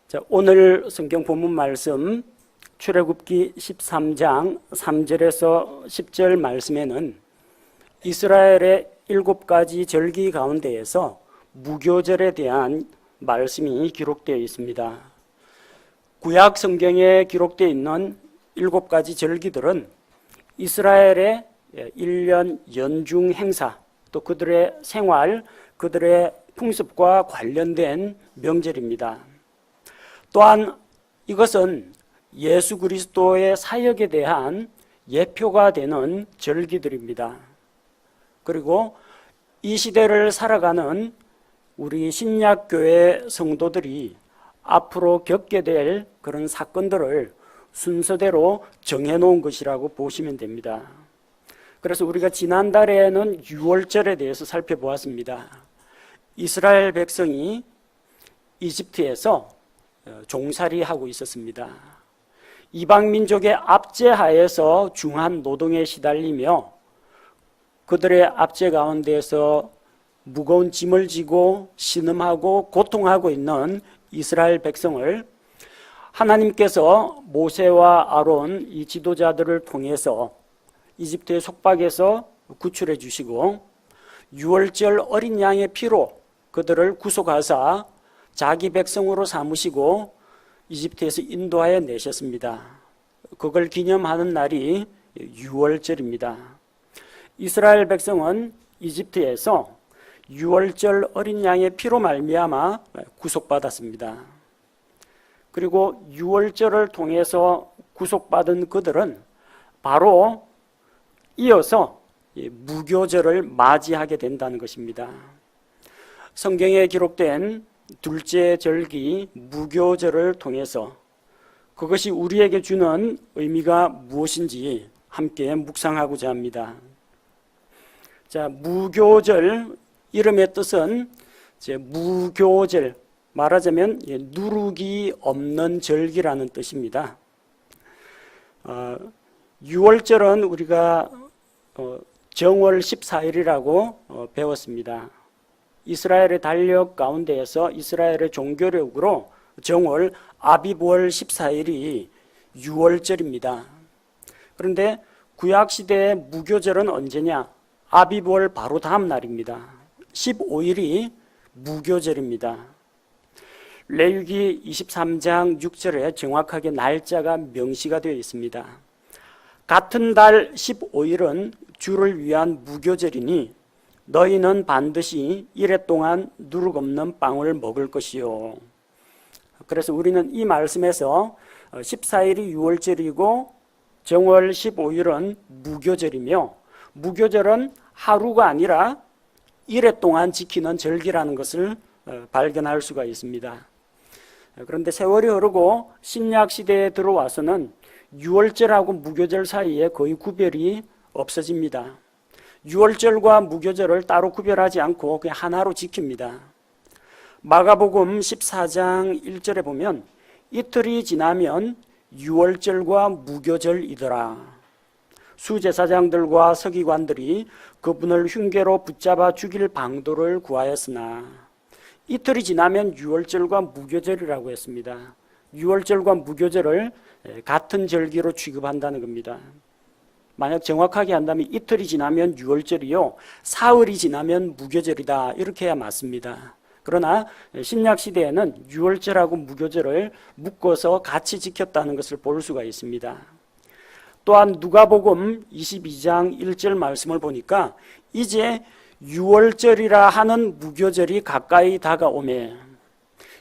자, 오늘 성경 본문 말씀 출애굽기 13장 3절에서 10절 말씀에는 이스라엘의 7가지 절기 가운데에서 무교절에 대한 말씀이 기록되어 있습니다. 구약 성경에 기록되어 있는 7가지 절기들은 이스라엘의 1년 연중 행사, 또 그들의 생활, 그들의 풍습과 관련된 명절입니다. 또한 이것은 예수 그리스도의 사역에 대한 예표가 되는 절기들입니다. 그리고 이 시대를 살아가는 우리 신약교회 성도들이 앞으로 겪게 될 그런 사건들을 순서대로 정해놓은 것이라고 보시면 됩니다. 그래서 우리가 지난달에는 유월절에 대해서 살펴보았습니다. 이스라엘 백성이 이집트에서 종살이하고 있었습니다. 이방 민족의 압제하에서 중한 노동에 시달리며 그들의 압제 가운데에서 무거운 짐을 지고 신음하고 고통하고 있는 이스라엘 백성을 하나님께서 모세와 아론 이 지도자들을 통해서 이집트의 속박에서 구출해 주시고 유월절 어린 양의 피로 그들을 구속하사 자기 백성으로 삼으시고 이집트에서 인도하여 내셨습니다. 그걸 기념하는 날이 유월절입니다. 이스라엘 백성은 이집트에서 유월절 어린 양의 피로 말미암아 구속받았습니다. 그리고 유월절을 통해서 구속받은 그들은 바로 이어서 무교절을 맞이하게 된다는 것입니다. 성경에 기록된 둘째 절기 무교절을 통해서 그것이 우리에게 주는 의미가 무엇인지 함께 묵상하고자 합니다. 자, 무교절 이름의 뜻은 무교절, 말하자면 누룩이 없는 절기라는 뜻입니다. 유월절은 우리가 정월 14일이라고 배웠습니다. 이스라엘의 달력 가운데에서 이스라엘의 종교력으로 정월 아비브월 14일이 유월절입니다. 그런데 구약시대의 무교절은 언제냐? 아비브월 바로 다음 날입니다. 15일이 무교절입니다. 레위기 23장 6절에 정확하게 날짜가 명시가 되어 있습니다. 같은 달 15일은 주를 위한 무교절이니 너희는 반드시 이래 동안 누룩 없는 빵을 먹을 것이요. 그래서 우리는 이 말씀에서 14일이 유월절이고 정월 15일은 무교절이며 무교절은 하루가 아니라 이래 동안 지키는 절기라는 것을 발견할 수가 있습니다. 그런데 세월이 흐르고 신약 시대에 들어와서는 유월절하고 무교절 사이에 거의 구별이 없어집니다. 유월절과 무교절을 따로 구별하지 않고 그냥 하나로 지킵니다. 마가복음 14장 1절에 보면 이틀이 지나면 유월절과 무교절이더라. 수제사장들과 서기관들이 그분을 흉계로 붙잡아 죽일 방도를 구하였으나 이틀이 지나면 유월절과 무교절이라고 했습니다. 유월절과 무교절을 같은 절기로 취급한다는 겁니다. 만약 정확하게 한다면 이틀이 지나면 유월절이요, 사흘이 지나면 무교절이다, 이렇게 해야 맞습니다. 그러나 신약 시대에는 유월절하고 무교절을 묶어서 같이 지켰다는 것을 볼 수가 있습니다. 또한 누가복음 22장 1절 말씀을 보니까 이제 유월절이라 하는 무교절이 가까이 다가오매,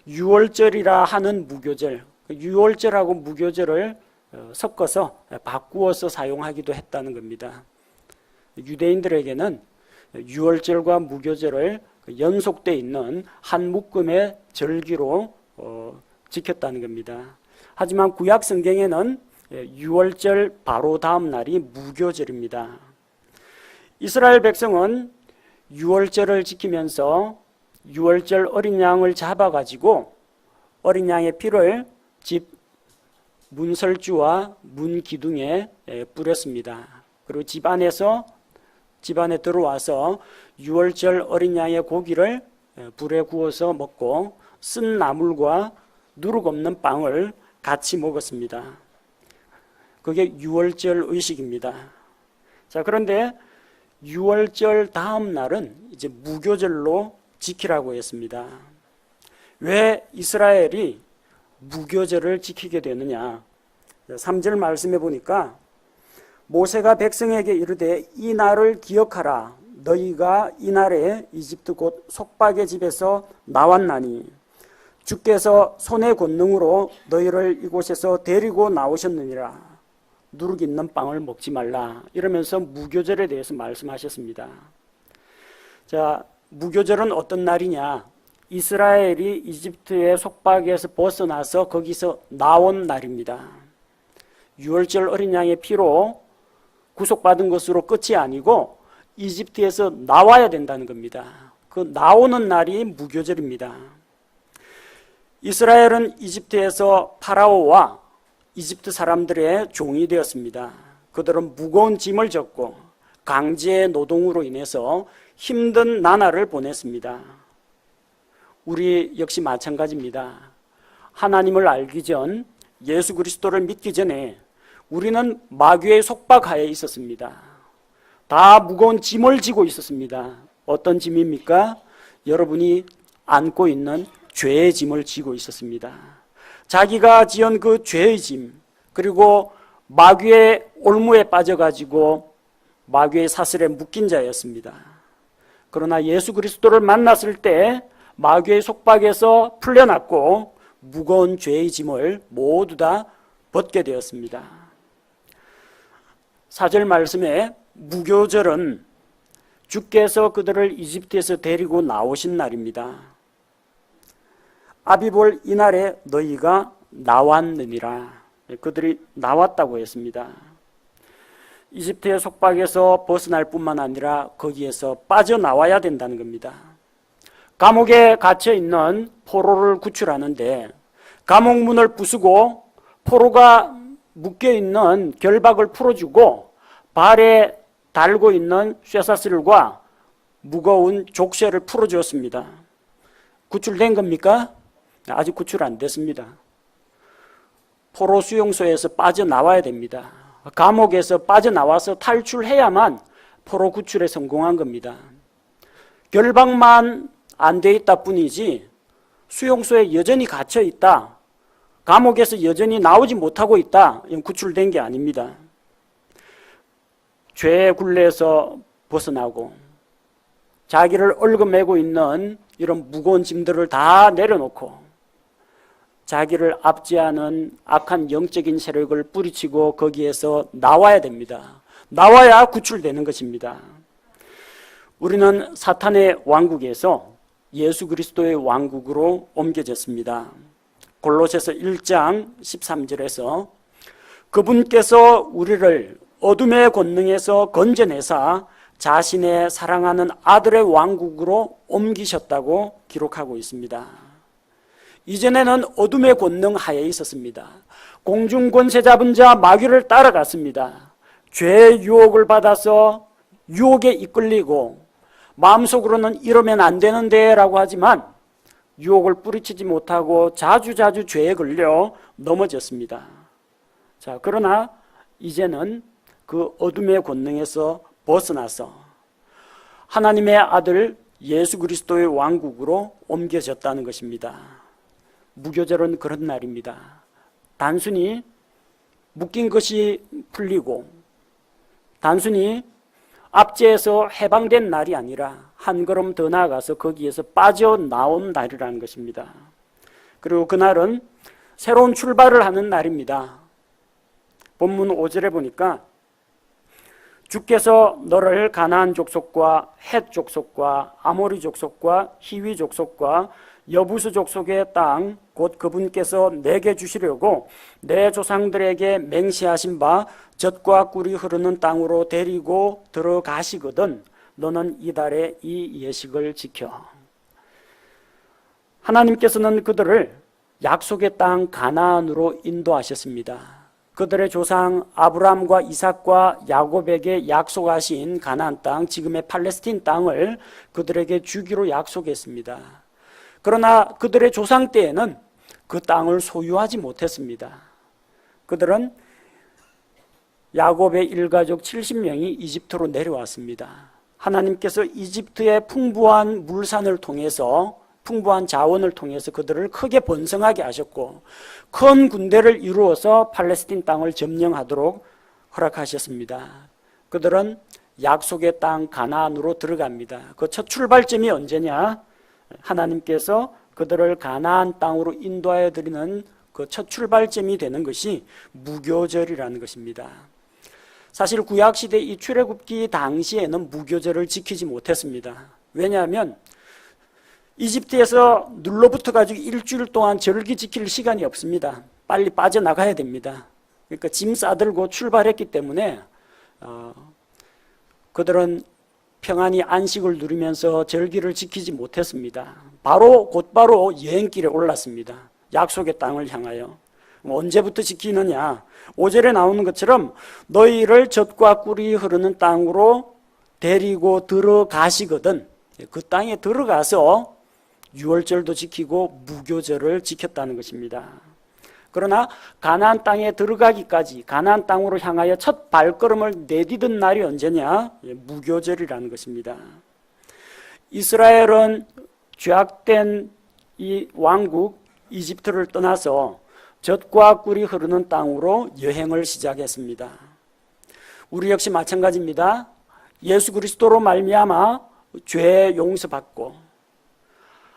유월절이라 하는 무교절, 유월절하고 무교절을 섞어서 바꾸어서 사용하기도 했다는 겁니다. 유대인들에게는 유월절과 무교절을 연속되어 있는 한 묶음의 절기로 지켰다는 겁니다. 하지만 구약 성경에는 유월절 바로 다음 날이 무교절입니다. 이스라엘 백성은 유월절을 지키면서 유월절 어린 양을 잡아가지고 어린 양의 피를 집 문설주와 문 기둥에 뿌렸습니다. 그리고 집안에 들어와서 유월절 어린 양의 고기를 불에 구워서 먹고 쓴 나물과 누룩 없는 빵을 같이 먹었습니다. 그게 유월절 의식입니다. 자, 그런데 유월절 다음 날은 이제 무교절로 지키라고 했습니다. 왜 이스라엘이 무교절을 지키게 되느냐? 3절 말씀해 보니까 모세가 백성에게 이르되 이 날을 기억하라. 너희가 이 날에 이집트 곧 속박의 집에서 나왔나니 주께서 손의 권능으로 너희를 이곳에서 데리고 나오셨느니라. 누룩 있는 빵을 먹지 말라. 이러면서 무교절에 대해서 말씀하셨습니다. 자, 무교절은 어떤 날이냐? 이스라엘이 이집트의 속박에서 벗어나서 거기서 나온 날입니다. 유월절 어린 양의 피로 구속받은 것으로 끝이 아니고 이집트에서 나와야 된다는 겁니다. 그 나오는 날이 무교절입니다. 이스라엘은 이집트에서 파라오와 이집트 사람들의 종이 되었습니다. 그들은 무거운 짐을 졌고 강제 노동으로 인해서 힘든 나날을 보냈습니다. 우리 역시 마찬가지입니다. 하나님을 알기 전, 예수 그리스도를 믿기 전에 우리는 마귀의 속박하에 있었습니다. 다 무거운 짐을 지고 있었습니다. 어떤 짐입니까? 여러분이 안고 있는 죄의 짐을 지고 있었습니다. 자기가 지은 그 죄의 짐, 그리고 마귀의 올무에 빠져가지고 마귀의 사슬에 묶인 자였습니다. 그러나 예수 그리스도를 만났을 때 마귀의 속박에서 풀려났고 무거운 죄의 짐을 모두 다 벗게 되었습니다. 4절 말씀에 무교절은 주께서 그들을 이집트에서 데리고 나오신 날입니다. 아비볼 이날에 너희가 나왔느니라. 그들이 나왔다고 했습니다. 이집트의 속박에서 벗어날 뿐만 아니라 거기에서 빠져나와야 된다는 겁니다. 감옥에 갇혀 있는 포로를 구출하는데 감옥 문을 부수고 포로가 묶여 있는 결박을 풀어주고 발에 달고 있는 쇠사슬과 무거운 족쇄를 풀어주었습니다. 구출된 겁니까? 아직 구출 안 됐습니다. 포로 수용소에서 빠져나와야 됩니다. 감옥에서 빠져나와서 탈출해야만 포로 구출에 성공한 겁니다. 결박만 안 돼 있다 뿐이지 수용소에 여전히 갇혀 있다, 감옥에서 여전히 나오지 못하고 있다, 이건 구출된 게 아닙니다. 죄의 굴레에서 벗어나고 자기를 얽어매고 있는 이런 무거운 짐들을 다 내려놓고 자기를 압제하는 악한 영적인 세력을 뿌리치고 거기에서 나와야 됩니다. 나와야 구출되는 것입니다. 우리는 사탄의 왕국에서 예수 그리스도의 왕국으로 옮겨졌습니다. 골로새서 1장 13절에서 그분께서 우리를 어둠의 권능에서 건져내사 자신의 사랑하는 아들의 왕국으로 옮기셨다고 기록하고 있습니다. 이전에는 어둠의 권능 하에 있었습니다. 공중 권세 잡은 자 마귀를 따라갔습니다. 죄의 유혹을 받아서 유혹에 이끌리고 마음속으로는 이러면 안 되는데 라고 하지만 유혹을 뿌리치지 못하고 자주자주 죄에 걸려 넘어졌습니다. 자, 그러나 이제는 그 어둠의 권능에서 벗어나서 하나님의 아들 예수 그리스도의 왕국으로 옮겨졌다는 것입니다. 무교절은 그런 날입니다. 단순히 묶인 것이 풀리고 단순히 압제에서 해방된 날이 아니라 한 걸음 더 나아가서 거기에서 빠져나온 날이라는 것입니다. 그리고 그날은 새로운 출발을 하는 날입니다. 본문 5절에 보니까 주께서 너를 가나안 족속과 헷 족속과 아모리 족속과 히위 족속과 여부수 족속의 땅 곧 그분께서 내게 주시려고 내 조상들에게 맹세하신 바 젖과 꿀이 흐르는 땅으로 데리고 들어가시거든 너는 이달에 이 예식을 지켜. 하나님께서는 그들을 약속의 땅 가나안으로 인도하셨습니다. 그들의 조상 아브라함과 이삭과 야곱에게 약속하신 가나안 땅, 지금의 팔레스틴 땅을 그들에게 주기로 약속했습니다. 그러나 그들의 조상 때에는 그 땅을 소유하지 못했습니다. 그들은 야곱의 일가족 70명이 이집트로 내려왔습니다. 하나님께서 이집트의 풍부한 물산을 통해서, 풍부한 자원을 통해서 그들을 크게 번성하게 하셨고 큰 군대를 이루어서 팔레스틴 땅을 점령하도록 허락하셨습니다. 그들은 약속의 땅 가나안으로 들어갑니다. 그 첫 출발점이 언제냐? 하나님께서 그들을 가나안 땅으로 인도하여 드리는 그 첫 출발점이 되는 것이 무교절이라는 것입니다. 사실 구약시대 이 출애굽기 당시에는 무교절을 지키지 못했습니다. 왜냐하면 이집트에서 눌러붙어 가지고 일주일 동안 절기 지킬 시간이 없습니다. 빨리 빠져나가야 됩니다. 그러니까 짐 싸들고 출발했기 때문에 그들은 평안히 안식을 누리면서 절기를 지키지 못했습니다. 곧바로 여행길에 올랐습니다. 약속의 땅을 향하여. 언제부터 지키느냐? 5절에 나오는 것처럼 너희를 젖과 꿀이 흐르는 땅으로 데리고 들어가시거든. 그 땅에 들어가서 유월절도 지키고 무교절을 지켰다는 것입니다. 그러나 가나안 땅에 들어가기까지, 가나안 땅으로 향하여 첫 발걸음을 내디딘 날이 언제냐? 무교절이라는 것입니다. 이스라엘은 죄악된 이 왕국 이집트를 떠나서 젖과 꿀이 흐르는 땅으로 여행을 시작했습니다. 우리 역시 마찬가지입니다. 예수 그리스도로 말미암아 죄 용서받고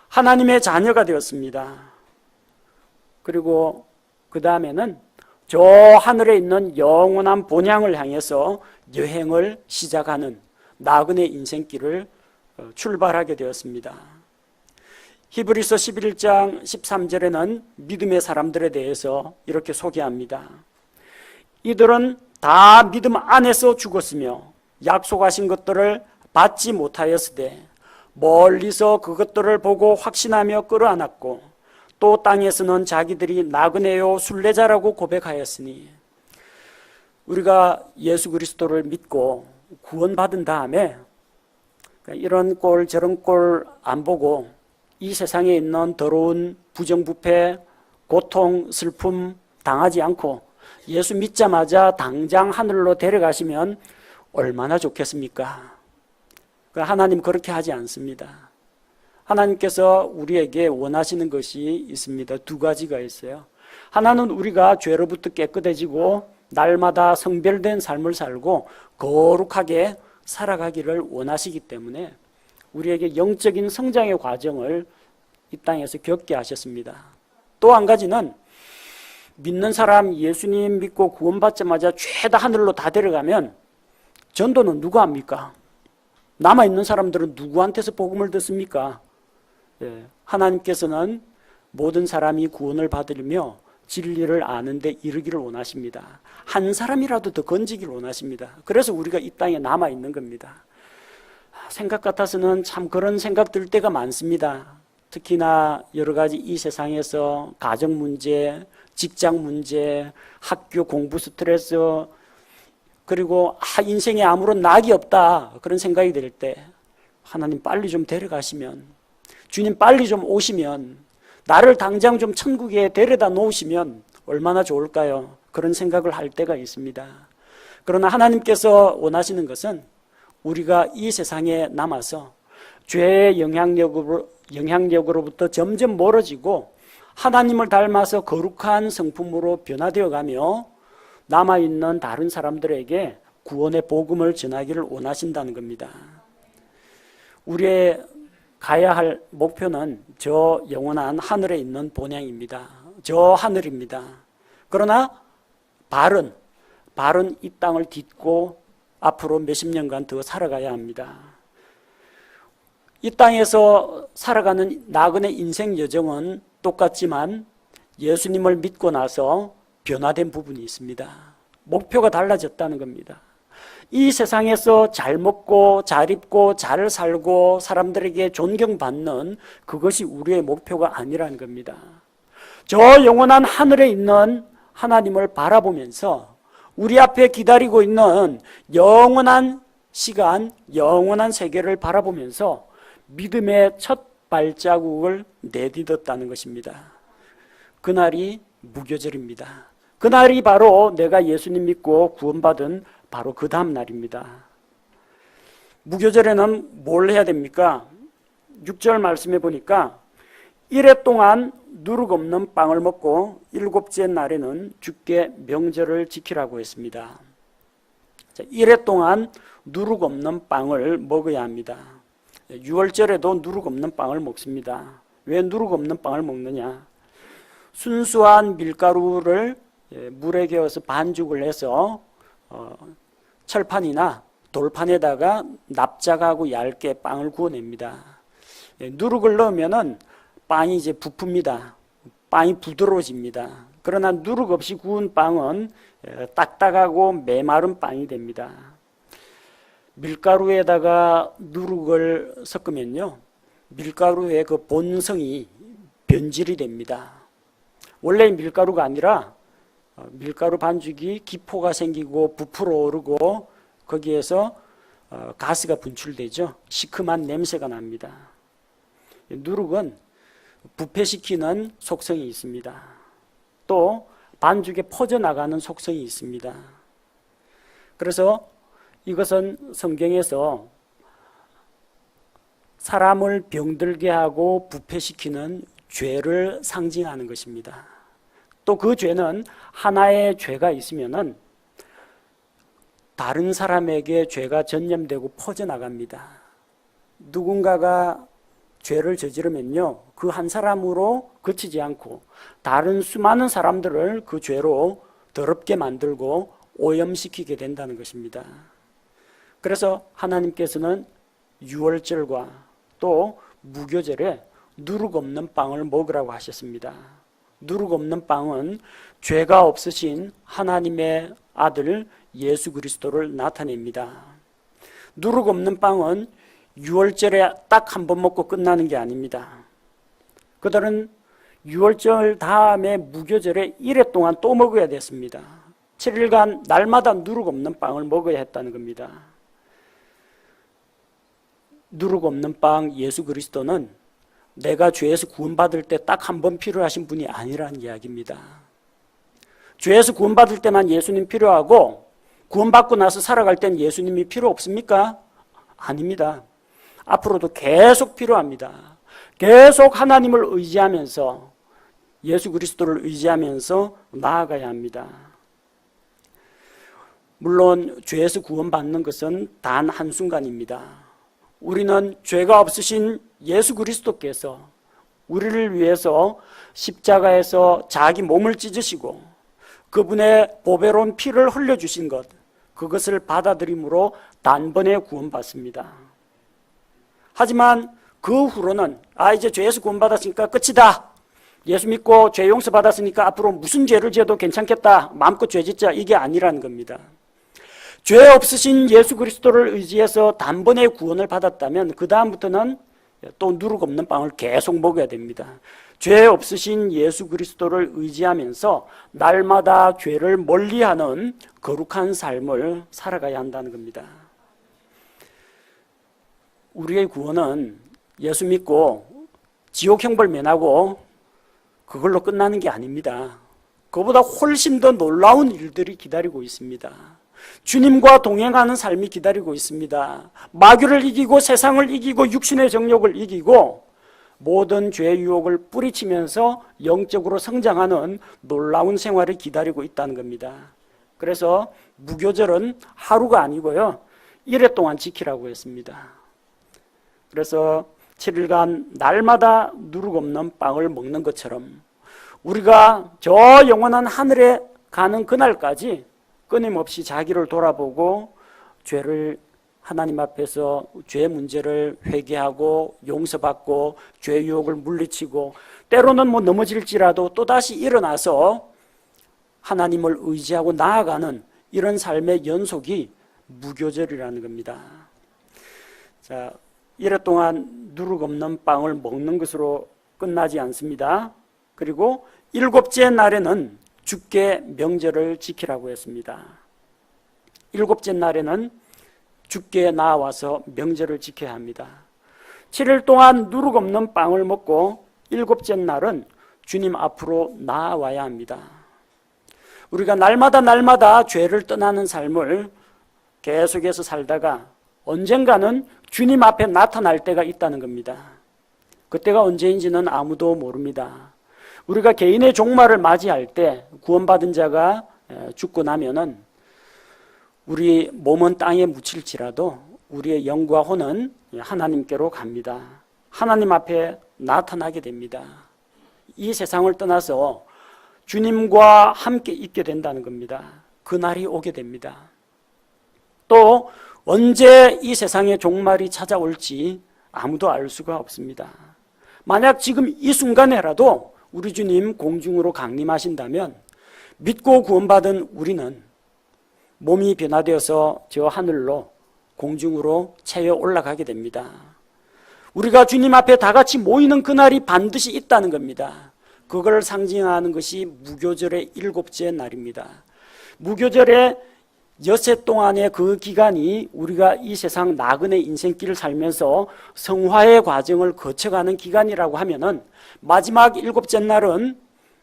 하나님의 자녀가 되었습니다. 그리고 그 다음에는 저 하늘에 있는 영원한 본향을 향해서 여행을 시작하는 나그네 인생길을 출발하게 되었습니다. 히브리서 11장 13절에는 믿음의 사람들에 대해서 이렇게 소개합니다. 이들은 다 믿음 안에서 죽었으며 약속하신 것들을 받지 못하였으되 멀리서 그것들을 보고 확신하며 끌어안았고 또 땅에서는 자기들이 나그네요 순례자라고 고백하였으니, 우리가 예수 그리스도를 믿고 구원받은 다음에 이런 꼴 저런 꼴 안 보고 이 세상에 있는 더러운 부정부패, 고통, 슬픔 당하지 않고 예수 믿자마자 당장 하늘로 데려가시면 얼마나 좋겠습니까? 하나님 그렇게 하지 않습니다. 하나님께서 우리에게 원하시는 것이 있습니다. 두 가지가 있어요. 하나는 우리가 죄로부터 깨끗해지고 날마다 성별된 삶을 살고 거룩하게 살아가기를 원하시기 때문에 우리에게 영적인 성장의 과정을 이 땅에서 겪게 하셨습니다. 또 한 가지는 믿는 사람 예수님 믿고 구원받자마자 죄다 하늘로 다 데려가면 전도는 누가 합니까? 남아있는 사람들은 누구한테서 복음을 듣습니까? 하나님께서는 모든 사람이 구원을 받으며 진리를 아는 데 이르기를 원하십니다. 한 사람이라도 더 건지기를 원하십니다. 그래서 우리가 이 땅에 남아있는 겁니다. 생각 같아서는 참 그런 생각 들 때가 많습니다. 특히나 여러 가지 이 세상에서 가정 문제, 직장 문제, 학교 공부 스트레스, 그리고 인생에 아무런 낙이 없다 그런 생각이 들 때 하나님 빨리 좀 데려가시면, 주님 빨리 좀 오시면, 나를 당장 좀 천국에 데려다 놓으시면 얼마나 좋을까요? 그런 생각을 할 때가 있습니다. 그러나 하나님께서 원하시는 것은 우리가 이 세상에 남아서 죄의 영향력으로부터 점점 멀어지고 하나님을 닮아서 거룩한 성품으로 변화되어 가며 남아있는 다른 사람들에게 구원의 복음을 전하기를 원하신다는 겁니다. 우리의 가야 할 목표는 저 영원한 하늘에 있는 본향입니다. 저 하늘입니다. 그러나 발은 이 땅을 딛고 앞으로 몇십 년간 더 살아가야 합니다. 이 땅에서 살아가는 나그네 인생 여정은 똑같지만 예수님을 믿고 나서 변화된 부분이 있습니다. 목표가 달라졌다는 겁니다. 이 세상에서 잘 먹고 잘 입고 잘 살고 사람들에게 존경받는 그것이 우리의 목표가 아니라는 겁니다. 저 영원한 하늘에 있는 하나님을 바라보면서 우리 앞에 기다리고 있는 영원한 시간, 영원한 세계를 바라보면서 믿음의 첫 발자국을 내딛었다는 것입니다. 그날이 무교절입니다. 그날이 바로 내가 예수님 믿고 구원받은 바로 그 다음 날입니다. 무교절에는 뭘 해야 됩니까? 6절 말씀해 보니까 이래 동안 누룩 없는 빵을 먹고 일곱째 날에는 주께 명절을 지키라고 했습니다. 이래 동안 누룩 없는 빵을 먹어야 합니다. 6월절에도 누룩 없는 빵을 먹습니다. 왜 누룩 없는 빵을 먹느냐? 순수한 밀가루를 물에 개어서 반죽을 해서 철판이나 돌판에다가 납작하고 얇게 빵을 구워냅니다. 누룩을 넣으면은 빵이 이제 부풉니다. 빵이 부드러워집니다. 그러나 누룩 없이 구운 빵은 딱딱하고 메마른 빵이 됩니다. 밀가루에다가 누룩을 섞으면요, 밀가루의 그 본성이 변질이 됩니다. 원래 밀가루가 아니라 밀가루 반죽이 기포가 생기고 부풀어 오르고 거기에서 가스가 분출되죠. 시큼한 냄새가 납니다. 누룩은 부패시키는 속성이 있습니다. 또 반죽에 퍼져나가는 속성이 있습니다. 그래서 이것은 성경에서 사람을 병들게 하고 부패시키는 죄를 상징하는 것입니다. 또 그 죄는 하나의 죄가 있으면은 다른 사람에게 죄가 전염되고 퍼져나갑니다. 누군가가 죄를 저지르면요, 그 한 사람으로 그치지 않고 다른 수많은 사람들을 그 죄로 더럽게 만들고 오염시키게 된다는 것입니다. 그래서 하나님께서는 유월절과 또 무교절에 누룩 없는 빵을 먹으라고 하셨습니다. 누룩 없는 빵은 죄가 없으신 하나님의 아들 예수 그리스도를 나타냅니다. 누룩 없는 빵은 유월절에 딱 한 번 먹고 끝나는 게 아닙니다. 그들은 유월절 다음에 무교절에 1회 동안 또 먹어야 됐습니다. 7일간 날마다 누룩 없는 빵을 먹어야 했다는 겁니다. 누룩 없는 빵 예수 그리스도는 내가 죄에서 구원받을 때 딱 한 번 필요하신 분이 아니라는 이야기입니다. 죄에서 구원받을 때만 예수님 필요하고 구원받고 나서 살아갈 땐 예수님이 필요 없습니까? 아닙니다. 앞으로도 계속 필요합니다. 계속 하나님을 의지하면서 예수 그리스도를 의지하면서 나아가야 합니다. 물론 죄에서 구원받는 것은 단 한순간입니다. 우리는 죄가 없으신 예수 그리스도께서 우리를 위해서 십자가에서 자기 몸을 찢으시고 그분의 보배로운 피를 흘려주신 것, 그것을 받아들임으로 단번에 구원받습니다. 하지만 그 후로는 이제 죄에서 구원받았으니까 끝이다. 예수 믿고 죄 용서 받았으니까 앞으로 무슨 죄를 지어도 괜찮겠다. 마음껏 죄 짓자. 이게 아니라는 겁니다. 죄 없으신 예수 그리스도를 의지해서 단번에 구원을 받았다면 그 다음부터는 또 누룩 없는 빵을 계속 먹어야 됩니다. 죄 없으신 예수 그리스도를 의지하면서 날마다 죄를 멀리하는 거룩한 삶을 살아가야 한다는 겁니다. 우리의 구원은 예수 믿고 지옥 형벌 면하고 그걸로 끝나는 게 아닙니다. 그보다 훨씬 더 놀라운 일들이 기다리고 있습니다. 주님과 동행하는 삶이 기다리고 있습니다. 마귀를 이기고 세상을 이기고 육신의 정욕을 이기고 모든 죄의 유혹을 뿌리치면서 영적으로 성장하는 놀라운 생활이 기다리고 있다는 겁니다. 그래서 무교절은 하루가 아니고요, 1회 동안 지키라고 했습니다. 그래서 7일간 날마다 누룩 없는 빵을 먹는 것처럼 우리가 저 영원한 하늘에 가는 그날까지 끊임없이 자기를 돌아보고 죄를 하나님 앞에서 죄 문제를 회개하고 용서받고 죄 유혹을 물리치고 때로는 넘어질지라도 또다시 일어나서 하나님을 의지하고 나아가는 이런 삶의 연속이 무교절이라는 겁니다. 자, 1회 동안 누룩 없는 빵을 먹는 것으로 끝나지 않습니다. 그리고 7째 날에는 주께 명절을 지키라고 했습니다. 7째 날에는 주께 나와서 명절을 지켜야 합니다. 7일 동안 누룩 없는 빵을 먹고 7째 날은 주님 앞으로 나아와야 합니다. 우리가 날마다 죄를 떠나는 삶을 계속해서 살다가 언젠가는 주님 앞에 나타날 때가 있다는 겁니다. 그때가 언제인지는 아무도 모릅니다. 우리가 개인의 종말을 맞이할 때 구원받은 자가 죽고 나면은 우리 몸은 땅에 묻힐지라도 우리의 영과 혼은 하나님께로 갑니다. 하나님 앞에 나타나게 됩니다. 이 세상을 떠나서 주님과 함께 있게 된다는 겁니다. 그날이 오게 됩니다. 또 언제 이 세상의 종말이 찾아올지 아무도 알 수가 없습니다. 만약 지금 이 순간에라도 우리 주님 공중으로 강림하신다면 믿고 구원받은 우리는 몸이 변화되어서 저 하늘로 공중으로 채워 올라가게 됩니다. 우리가 주님 앞에 다 같이 모이는 그날이 반드시 있다는 겁니다. 그걸 상징하는 것이 무교절의 7째 날입니다. 무교절의 엿새 동안의 그 기간이 우리가 이 세상 나그네 인생길을 살면서 성화의 과정을 거쳐가는 기간이라고 하면은 마지막 7째 날은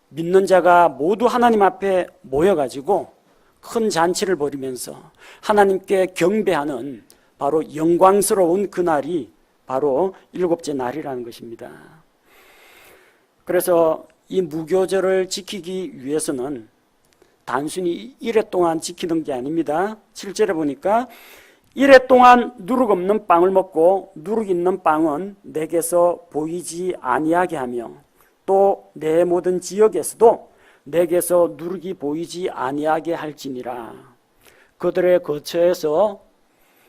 믿는 자가 모두 하나님 앞에 모여가지고 큰 잔치를 벌이면서 하나님께 경배하는 바로 영광스러운 그날이 바로 7째 날이라는 것입니다. 그래서 이 무교절을 지키기 위해서는 단순히 이래 동안 지키는 게 아닙니다. 7절에 보니까 이래 동안 누룩 없는 빵을 먹고 누룩 있는 빵은 내게서 보이지 아니하게 하며 또 내 모든 지역에서도 내게서 누룩이 보이지 아니하게 할지니라. 그들의 거처에서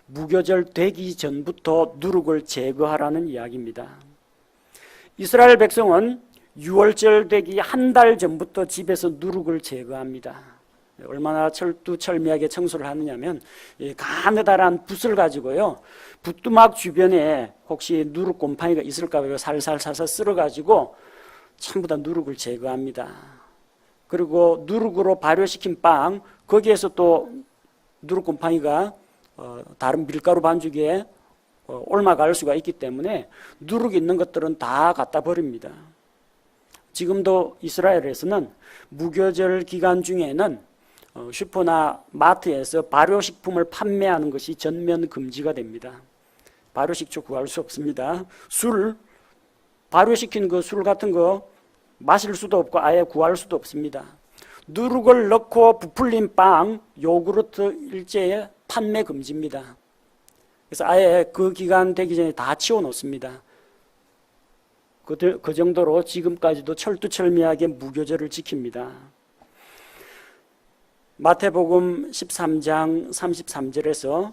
무교절 되기 전부터 누룩을 제거하라는 이야기입니다. 이스라엘 백성은 6월절 되기 한 달 전부터 집에서 누룩을 제거합니다. 얼마나 철두철미하게 청소를 하느냐면 가느다란 붓을 가지고요, 붓두막 주변에 혹시 누룩 곰팡이가 있을까 봐 살살 쓸어가지고 전부 다 누룩을 제거합니다. 그리고 누룩으로 발효시킨 빵, 거기에서 또 누룩 곰팡이가 다른 밀가루 반죽에 옮아갈 수가 있기 때문에 누룩 있는 것들은 다 갖다 버립니다. 지금도 이스라엘에서는 무교절 기간 중에는 슈퍼나 마트에서 발효식품을 판매하는 것이 전면 금지가 됩니다. 발효식초 구할 수 없습니다. 술, 발효시킨 그 술 같은 거 마실 수도 없고 아예 구할 수도 없습니다. 누룩을 넣고 부풀린 빵, 요구르트 일제에 판매 금지입니다. 그래서 아예 그 기간 되기 전에 다 치워놓습니다. 그 정도로 지금까지도 철두철미하게 무교절을 지킵니다. 마태복음 13장 33절에서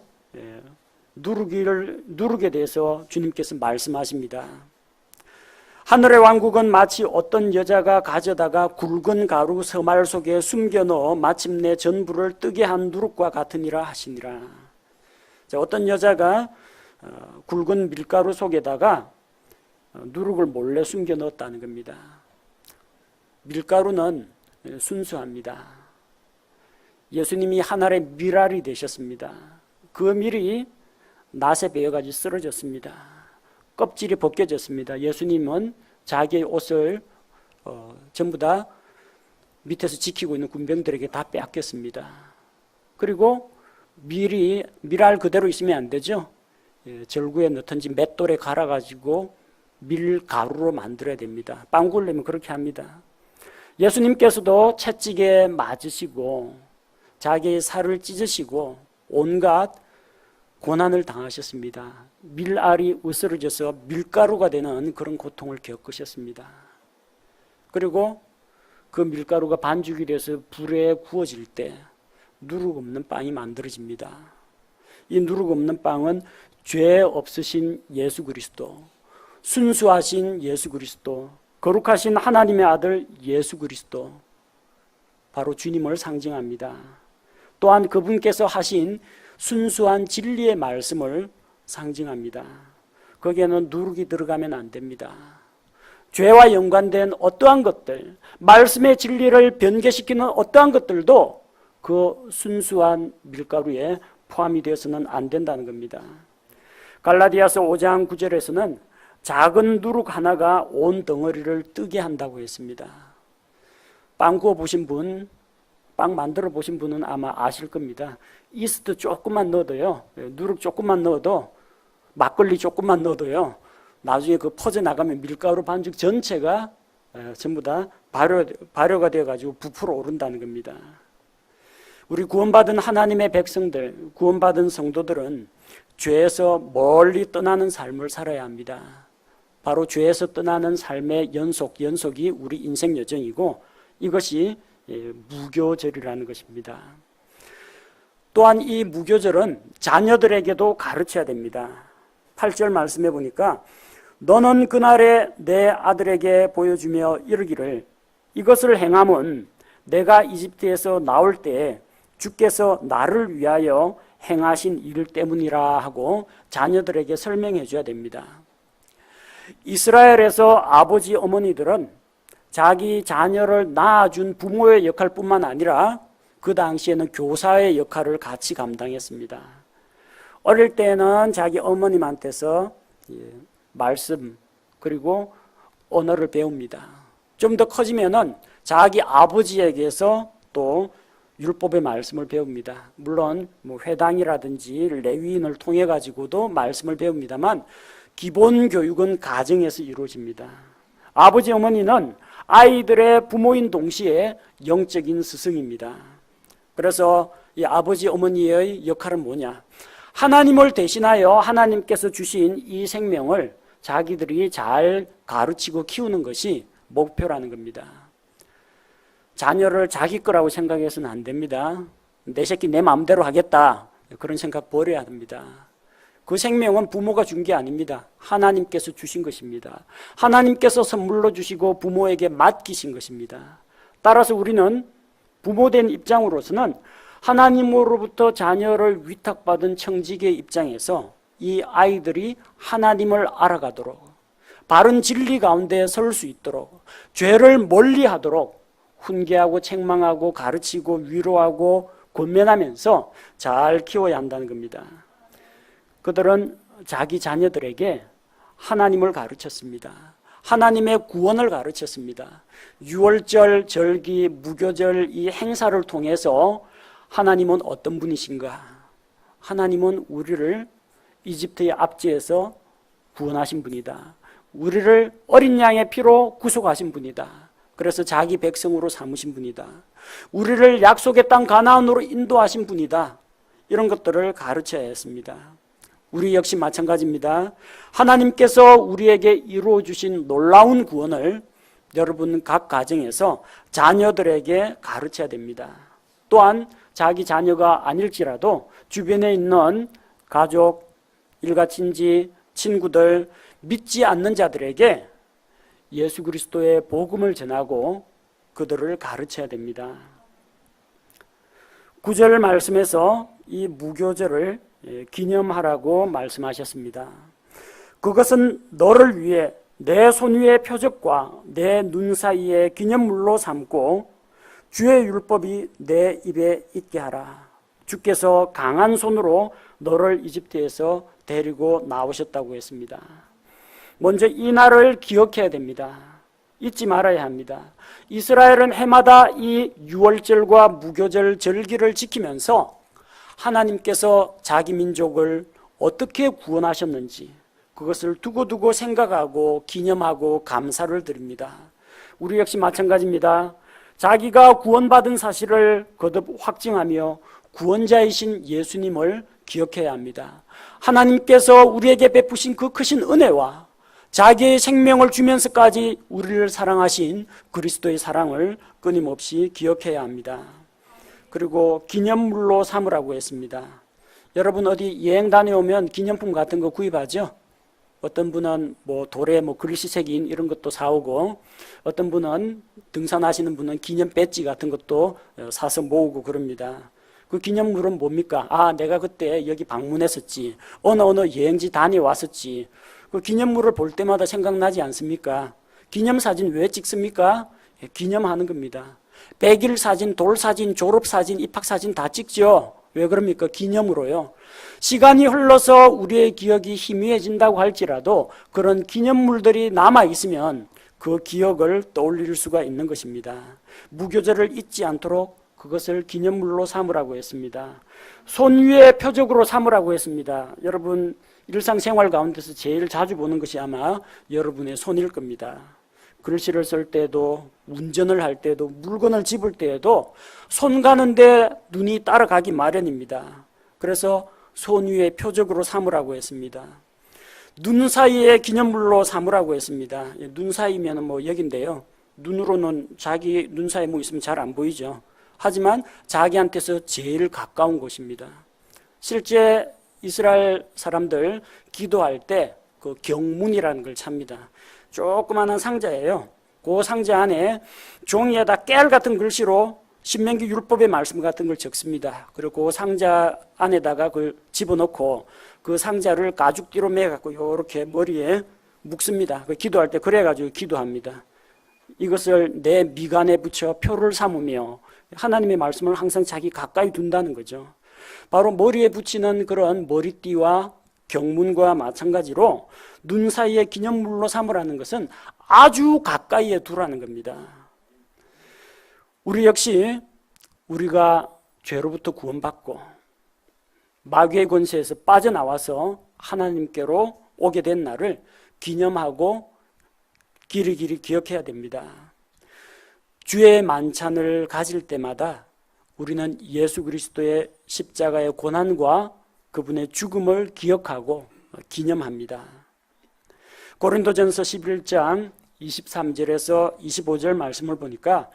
누룩에 대해서 주님께서 말씀하십니다. 하늘의 왕국은 마치 어떤 여자가 가져다가 굵은 가루 서말 속에 숨겨넣어 마침내 전부를 뜨게 한 누룩과 같으니라 하시니라. 어떤 여자가 굵은 밀가루 속에다가 누룩을 몰래 숨겨 넣었다는 겁니다. 밀가루는 순수합니다. 예수님이 하늘의 밀알이 되셨습니다. 그 밀이 낫에 베어가지고 쓰러졌습니다. 껍질이 벗겨졌습니다. 예수님은 자기의 옷을 전부 다 밑에서 지키고 있는 군병들에게 다 빼앗겼습니다. 그리고 밀알 그대로 있으면 안 되죠. 절구에 넣든지 맷돌에 갈아가지고 밀가루로 만들어야 됩니다. 빵 구우려면 그렇게 합니다. 예수님께서도 채찍에 맞으시고 자기의 살을 찢으시고 온갖 고난을 당하셨습니다. 밀알이 으스러져서 밀가루가 되는 그런 고통을 겪으셨습니다. 그리고 그 밀가루가 반죽이 돼서 불에 구워질 때 누룩 없는 빵이 만들어집니다. 이 누룩 없는 빵은 죄 없으신 예수 그리스도, 순수하신 예수 그리스도, 거룩하신 하나님의 아들 예수 그리스도, 바로 주님을 상징합니다. 또한 그분께서 하신 순수한 진리의 말씀을 상징합니다. 거기에는 누룩이 들어가면 안 됩니다. 죄와 연관된 어떠한 것들, 말씀의 진리를 변개시키는 어떠한 것들도 그 순수한 밀가루에 포함이 되어서는 안 된다는 겁니다. 갈라디아서 5장 9절에서는 작은 누룩 하나가 온 덩어리를 뜨게 한다고 했습니다. 빵 구워 보신 분, 빵 만들어 보신 분은 아마 아실 겁니다. 이스트 조금만 넣어도요, 누룩 조금만 넣어도, 막걸리 조금만 넣어도요, 나중에 그 퍼져 나가면 밀가루 반죽 전체가 전부 다 발효가 되어가지고 부풀어 오른다는 겁니다. 우리 구원받은 하나님의 백성들, 구원받은 성도들은 죄에서 멀리 떠나는 삶을 살아야 합니다. 바로 죄에서 떠나는 삶의 연속이 우리 인생 여정이고, 이것이 무교절이라는 것입니다. 또한 이 무교절은 자녀들에게도 가르쳐야 됩니다. 8절 말씀해 보니까 너는 그날에 내 아들에게 보여주며 이르기를 이것을 행함은 내가 이집트에서 나올 때에 주께서 나를 위하여 행하신 일 때문이라 하고 자녀들에게 설명해 줘야 됩니다. 이스라엘에서 아버지 어머니들은 자기 자녀를 낳아준 부모의 역할뿐만 아니라 그 당시에는 교사의 역할을 같이 감당했습니다. 어릴 때는 자기 어머님한테서 말씀 그리고 언어를 배웁니다. 좀 더 커지면은 자기 아버지에게서 또 율법의 말씀을 배웁니다. 물론 회당이라든지 레위인을 통해 가지고도 말씀을 배웁니다만 기본 교육은 가정에서 이루어집니다. 아버지 어머니는 아이들의 부모인 동시에 영적인 스승입니다. 그래서 이 아버지 어머니의 역할은 뭐냐? 하나님을 대신하여 하나님께서 주신 이 생명을 자기들이 잘 가르치고 키우는 것이 목표라는 겁니다. 자녀를 자기 거라고 생각해서는 안 됩니다. 내 새끼 내 마음대로 하겠다, 그런 생각 버려야 합니다. 그 생명은 부모가 준 게 아닙니다. 하나님께서 주신 것입니다. 하나님께서 선물로 주시고 부모에게 맡기신 것입니다. 따라서 우리는 부모된 입장으로서는 하나님으로부터 자녀를 위탁받은 청지기의 입장에서 이 아이들이 하나님을 알아가도록, 바른 진리 가운데 설 수 있도록, 죄를 멀리하도록 훈계하고 책망하고 가르치고 위로하고 권면하면서 잘 키워야 한다는 겁니다. 그들은 자기 자녀들에게 하나님을 가르쳤습니다. 하나님의 구원을 가르쳤습니다. 유월절, 절기, 무교절 이 행사를 통해서 하나님은 어떤 분이신가? 하나님은 우리를 이집트의 압제에서 구원하신 분이다. 우리를 어린 양의 피로 구속하신 분이다. 그래서 자기 백성으로 삼으신 분이다. 우리를 약속의 땅 가나안으로 인도하신 분이다. 이런 것들을 가르쳐야 했습니다. 우리 역시 마찬가지입니다. 하나님께서 우리에게 이루어 주신 놀라운 구원을 여러분 각 가정에서 자녀들에게 가르쳐야 됩니다. 또한 자기 자녀가 아닐지라도 주변에 있는 가족, 일가친지, 친구들, 믿지 않는 자들에게 예수 그리스도의 복음을 전하고 그들을 가르쳐야 됩니다. 9절 말씀에서 이 무교절을 기념하라고 말씀하셨습니다. 그것은 너를 위해 내 손 위의 표적과 내 눈 사이의 기념물로 삼고 주의 율법이 내 입에 있게 하라. 주께서 강한 손으로 너를 이집트에서 데리고 나오셨다고 했습니다. 먼저 이 날을 기억해야 됩니다. 잊지 말아야 합니다. 이스라엘은 해마다 이 유월절과 무교절 절기를 지키면서 하나님께서 자기 민족을 어떻게 구원하셨는지 그것을 두고두고 생각하고 기념하고 감사를 드립니다. 우리 역시 마찬가지입니다. 자기가 구원받은 사실을 거듭 확증하며 구원자이신 예수님을 기억해야 합니다. 하나님께서 우리에게 베푸신 그 크신 은혜와 자기의 생명을 주면서까지 우리를 사랑하신 그리스도의 사랑을 끊임없이 기억해야 합니다. 그리고 기념물로 삼으라고 했습니다. 여러분 어디 여행 다녀오면 기념품 같은 거 구입하죠? 어떤 분은 돌에 글씨 새긴 이런 것도 사오고, 어떤 분은 등산하시는 분은 기념 배지 같은 것도 사서 모으고 그럽니다. 그 기념물은 뭡니까? 아, 내가 그때 여기 방문했었지. 어느 여행지 다녀왔었지. 그 기념물을 볼 때마다 생각나지 않습니까? 기념사진 왜 찍습니까? 기념하는 겁니다. 100일 사진, 돌사진, 졸업사진, 입학사진 다 찍죠. 왜 그럽니까? 기념으로요. 시간이 흘러서 우리의 기억이 희미해진다고 할지라도 그런 기념물들이 남아있으면 그 기억을 떠올릴 수가 있는 것입니다. 무교절을 잊지 않도록 그것을 기념물로 삼으라고 했습니다. 손 위에 표적으로 삼으라고 했습니다. 여러분 일상생활 가운데서 제일 자주 보는 것이 아마 여러분의 손일 겁니다. 글씨를 쓸 때도, 운전을 할 때도, 물건을 집을 때에도 손 가는데 눈이 따라가기 마련입니다. 그래서 손 위에 표적으로 삼으라고 했습니다. 눈 사이에 기념물로 삼으라고 했습니다. 눈 사이면 뭐 여긴데요. 눈으로는 자기 눈 사이에 뭐 있으면 잘 안 보이죠. 하지만 자기한테서 제일 가까운 곳입니다. 실제 이스라엘 사람들 기도할 때 그 경문이라는 걸 찹니다. 조그마한 상자예요. 그 상자 안에 종이에다 깨알 같은 글씨로 신명기 율법의 말씀 같은 걸 적습니다. 그리고 그 상자 안에다가 그걸 집어넣고 그 상자를 가죽띠로 매갖고 이렇게 머리에 묶습니다. 기도할 때 그래가지고 기도합니다. 이것을 내 미간에 붙여 표를 삼으며 하나님의 말씀을 항상 자기 가까이 둔다는 거죠. 바로 머리에 붙이는 그런 머리띠와 경문과 마찬가지로 눈 사이에 기념물로 삼으라는 것은 아주 가까이에 두라는 겁니다. 우리 역시 우리가 죄로부터 구원받고 마귀의 권세에서 빠져나와서 하나님께로 오게 된 날을 기념하고 길이길이 기억해야 됩니다. 주의 만찬을 가질 때마다 우리는 예수 그리스도의 십자가의 고난과 그분의 죽음을 기억하고 기념합니다. 고린도전서 11장 23절에서 25절 말씀을 보니까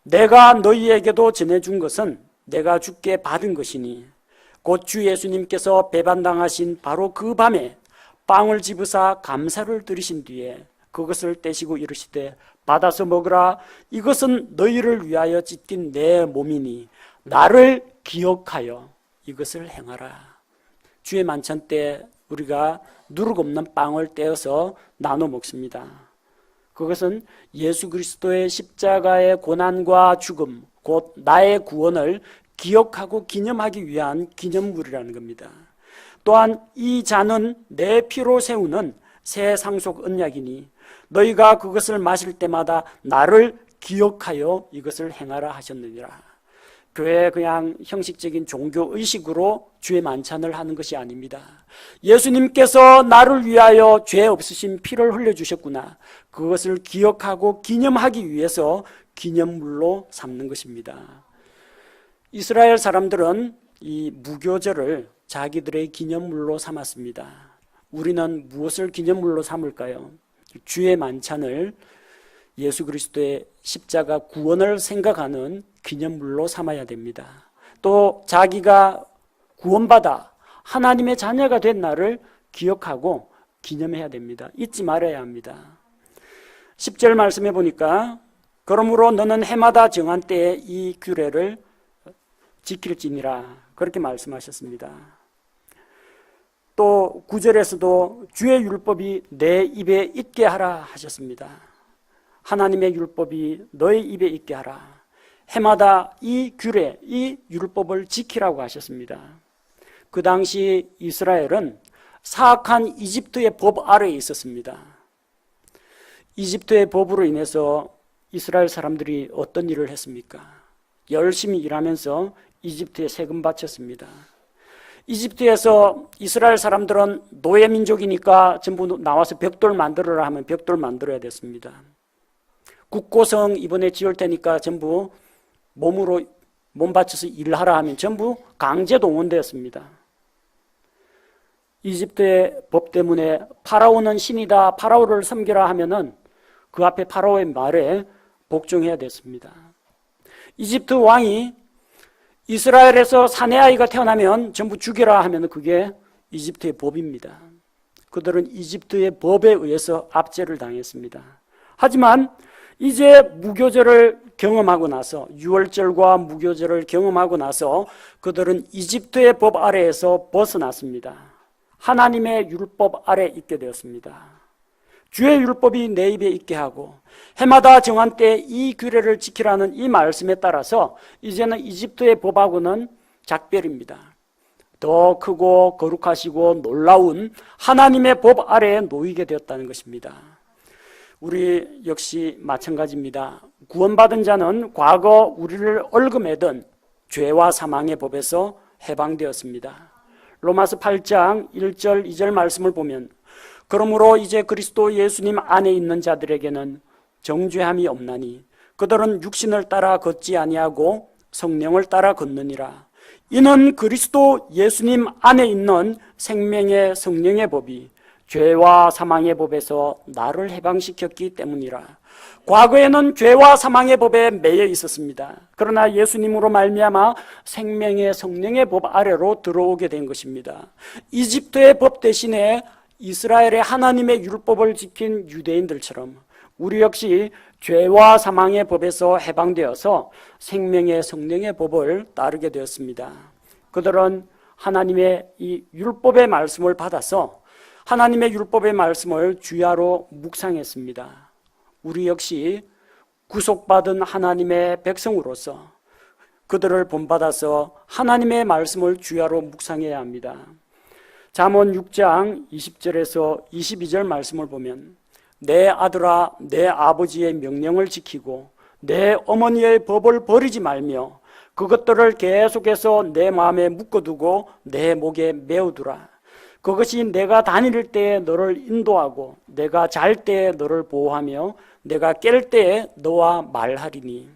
내가 너희에게도 전해준 것은 내가 주께 받은 것이니 곧 주 예수님께서 배반당하신 바로 그 밤에 빵을 집으사 감사를 드리신 뒤에 그것을 떼시고 이르시되 받아서 먹으라. 이것은 너희를 위하여 찢긴 내 몸이니 나를 기억하여 이것을 행하라. 주의 만찬 때 우리가 누룩 없는 빵을 떼어서 나눠 먹습니다. 그것은 예수 그리스도의 십자가의 고난과 죽음, 곧 나의 구원을 기억하고 기념하기 위한 기념물이라는 겁니다. 또한 이 잔은 내 피로 세우는 새 상속 언약이니 너희가 그것을 마실 때마다 나를 기억하여 이것을 행하라 하셨느니라. 교회 그냥 형식적인 종교 의식으로 주의 만찬을 하는 것이 아닙니다. 예수님께서 나를 위하여 죄 없으신 피를 흘려주셨구나. 그것을 기억하고 기념하기 위해서 기념물로 삼는 것입니다. 이스라엘 사람들은 이 무교절을 자기들의 기념물로 삼았습니다. 우리는 무엇을 기념물로 삼을까요? 주의 만찬을 예수 그리스도의 십자가 구원을 생각하는 기념물로 삼아야 됩니다. 또 자기가 구원받아 하나님의 자녀가 된 날을 기억하고 기념해야 됩니다. 잊지 말아야 합니다. 10절 말씀해 보니까 그러므로 너는 해마다 정한 때에 이 규례를 지킬지니라 그렇게 말씀하셨습니다. 또 9절에서도 주의 율법이 내 입에 있게 하라 하셨습니다. 하나님의 율법이 너의 입에 있게 하라. 해마다 이 규례, 이 율법을 지키라고 하셨습니다. 그 당시 이스라엘은 사악한 이집트의 법 아래에 있었습니다. 이집트의 법으로 인해서 이스라엘 사람들이 어떤 일을 했습니까? 열심히 일하면서 이집트에 세금 바쳤습니다. 이집트에서 이스라엘 사람들은 노예민족이니까 전부 나와서 벽돌 만들어라 하면 벽돌 만들어야 됐습니다. 국고성 이번에 지을 테니까 전부 몸으로 몸 바쳐서 일하라 하면 전부 강제 동원되었습니다. 이집트의 법 때문에 파라오는 신이다, 파라오를 섬기라 하면은 그 앞에 파라오의 말에 복종해야 됐습니다. 이집트 왕이 이스라엘에서 사내 아이가 태어나면 전부 죽여라 하면 그게 이집트의 법입니다. 그들은 이집트의 법에 의해서 압제를 당했습니다. 하지만 이제 무교절을 경험하고 나서 유월절과 무교절을 경험하고 나서 그들은 이집트의 법 아래에서 벗어났습니다. 하나님의 율법 아래 있게 되었습니다. 주의 율법이 내 입에 있게 하고 해마다 정한 때 이 규례를 지키라는 이 말씀에 따라서 이제는 이집트의 법하고는 작별입니다. 더 크고 거룩하시고 놀라운 하나님의 법 아래에 놓이게 되었다는 것입니다. 우리 역시 마찬가지입니다. 구원받은 자는 과거 우리를 얽어매던 죄와 사망의 법에서 해방되었습니다. 로마서 8장 1절 2절 말씀을 보면 그러므로 이제 그리스도 예수님 안에 있는 자들에게는 정죄함이 없나니 그들은 육신을 따라 걷지 아니하고 성령을 따라 걷느니라. 이는 그리스도 예수님 안에 있는 생명의 성령의 법이 죄와 사망의 법에서 나를 해방시켰기 때문이라. 과거에는 죄와 사망의 법에 매여 있었습니다. 그러나 예수님으로 말미암아 생명의 성령의 법 아래로 들어오게 된 것입니다. 이집트의 법 대신에 이스라엘의 하나님의 율법을 지킨 유대인들처럼 우리 역시 죄와 사망의 법에서 해방되어서 생명의 성령의 법을 따르게 되었습니다. 그들은 하나님의 이 율법의 말씀을 받아서 하나님의 율법의 말씀을 주야로 묵상했습니다. 우리 역시 구속받은 하나님의 백성으로서 그들을 본받아서 하나님의 말씀을 주야로 묵상해야 합니다. 잠언 6장 20절에서 22절 말씀을 보면 내 아들아 내 아버지의 명령을 지키고 내 어머니의 법을 버리지 말며 그것들을 계속해서 내 마음에 묶어두고 내 목에 메어두라. 그것이 내가 다닐 때에 너를 인도하고 내가 잘 때에 너를 보호하며 내가 깰 때에 너와 말하리니.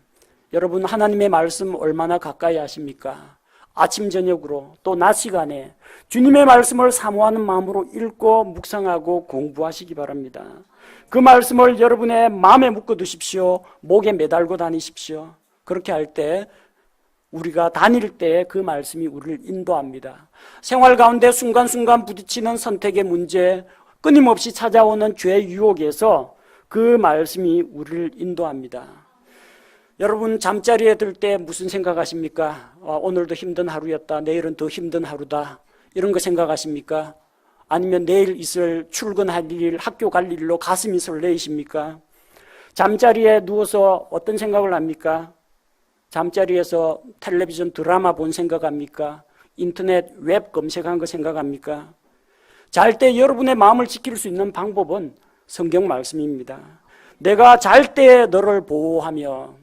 여러분 하나님의 말씀 얼마나 가까이 하십니까? 아침 저녁으로 또 낮 시간에 주님의 말씀을 사모하는 마음으로 읽고 묵상하고 공부하시기 바랍니다. 그 말씀을 여러분의 마음에 묶어두십시오. 목에 매달고 다니십시오. 그렇게 할 때 우리가 다닐 때 그 말씀이 우리를 인도합니다. 생활 가운데 순간순간 부딪히는 선택의 문제, 끊임없이 찾아오는 죄의 유혹에서 그 말씀이 우리를 인도합니다. 여러분 잠자리에 들 때 무슨 생각하십니까? 오늘도 힘든 하루였다. 내일은 더 힘든 하루다. 이런 거 생각하십니까? 아니면 내일 있을 출근할 일, 학교 갈 일로 가슴이 설레이십니까? 잠자리에 누워서 어떤 생각을 합니까? 잠자리에서 텔레비전 드라마 본 생각합니까? 인터넷 웹 검색한 거 생각합니까? 잘 때 여러분의 마음을 지킬 수 있는 방법은 성경 말씀입니다. 내가 잘 때 너를 보호하며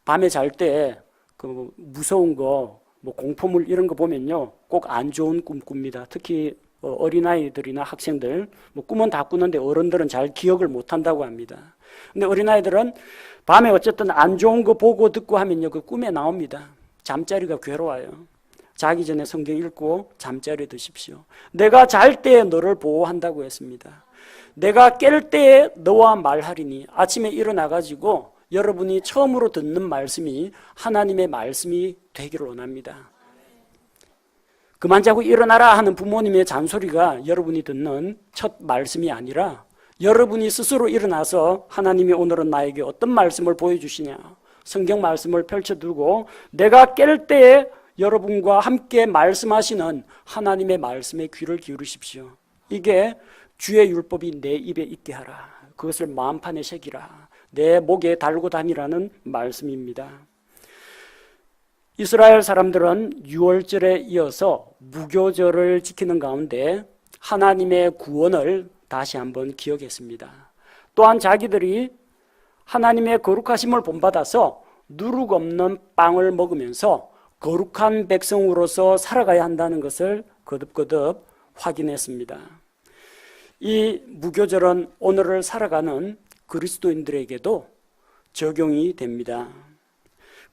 밤에 잘 때 그 무서운 거, 뭐 공포물 이런 거 보면요 꼭 안 좋은 꿈 꿉니다. 특히 어린아이들이나 학생들 뭐 꿈은 다 꾸는데 어른들은 잘 기억을 못 한다고 합니다. 근데 어린아이들은 밤에 어쨌든 안 좋은 거 보고 듣고 하면요 그 꿈에 나옵니다. 잠자리가 괴로워요. 자기 전에 성경 읽고 잠자리 드십시오. 내가 잘 때 너를 보호한다고 했습니다. 내가 깰 때에 너와 말하리니. 아침에 일어나가지고 여러분이 처음으로 듣는 말씀이 하나님의 말씀이 되기를 원합니다. 그만 자고 일어나라 하는 부모님의 잔소리가 여러분이 듣는 첫 말씀이 아니라 여러분이 스스로 일어나서 하나님이 오늘은 나에게 어떤 말씀을 보여주시냐 성경 말씀을 펼쳐두고 내가 깰 때에 여러분과 함께 말씀하시는 하나님의 말씀에 귀를 기울이십시오. 이게 주의 율법이 내 입에 있게 하라. 그것을 마음판에 새기라. 내 목에 달고 다니라는 말씀입니다. 이스라엘 사람들은 유월절에 이어서 무교절을 지키는 가운데 하나님의 구원을 다시 한번 기억했습니다. 또한 자기들이 하나님의 거룩하심을 본받아서 누룩 없는 빵을 먹으면서 거룩한 백성으로서 살아가야 한다는 것을 거듭거듭 확인했습니다. 이 무교절은 오늘을 살아가는 그리스도인들에게도 적용이 됩니다.